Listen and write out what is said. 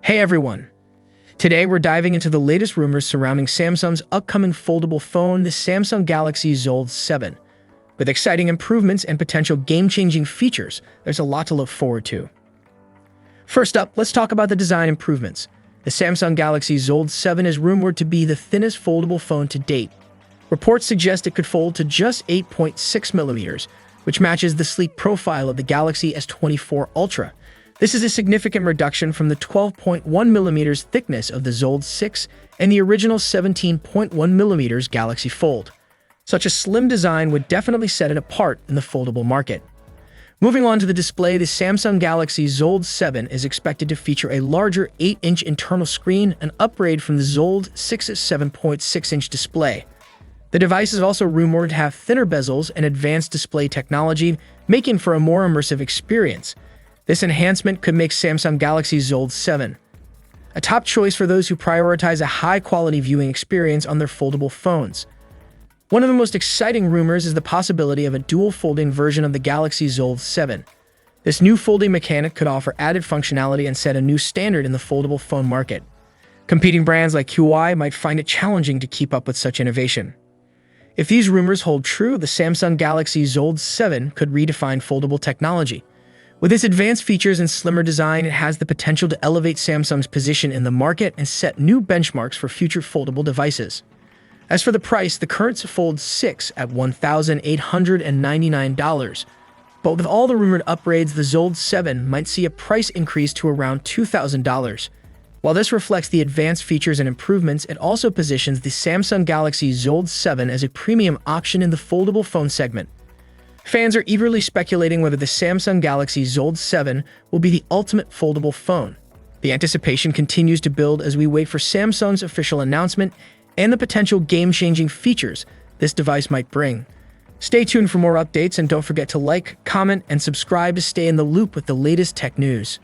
Hey everyone! Today we're diving into the latest rumors surrounding Samsung's upcoming foldable phone, the Samsung Galaxy S25. With exciting improvements and potential game-changing features, there's a lot to look forward to. First up, let's talk about the design improvements. The Samsung Galaxy S25 is rumored to be the thinnest foldable phone to date. Reports suggest it could fold to just 8.6 millimeters, which matches the sleek profile of the Galaxy S24 Ultra. This is a significant reduction from the 12.1 millimeters thickness of the S25 and the original 17.1 millimeters Galaxy Fold. Such a slim design would definitely set it apart in the foldable market. Moving on to the display, the Samsung Galaxy S25 is expected to feature a larger 8-inch internal screen, an upgrade from the S26's 7.6-inch display. The device is also rumored to have thinner bezels and advanced display technology, making for a more immersive experience. This enhancement could make Samsung Galaxy S25 a top choice for those who prioritize a high-quality viewing experience on their foldable phones. One of the most exciting rumors is the possibility of a dual-folding version of the Galaxy S25. This new folding mechanic could offer added functionality and set a new standard in the foldable phone market. Competing brands like QI might find it challenging to keep up with such innovation. If these rumors hold true, the Samsung Galaxy S25 could redefine foldable technology. With its advanced features and slimmer design, it has the potential to elevate Samsung's position in the market and set new benchmarks for future foldable devices. As for the price, the current Fold 6 at $1,899, but with all the rumored upgrades, the S25 might see a price increase to around $2,000. While this reflects the advanced features and improvements, it also positions the Samsung Galaxy S25 as a premium option in the foldable phone segment. Fans are eagerly speculating whether the Samsung Galaxy S25 will be the ultimate foldable phone. The anticipation continues to build as we wait for Samsung's official announcement and the potential game-changing features this device might bring. Stay tuned for more updates and don't forget to like, comment, and subscribe to stay in the loop with the latest tech news.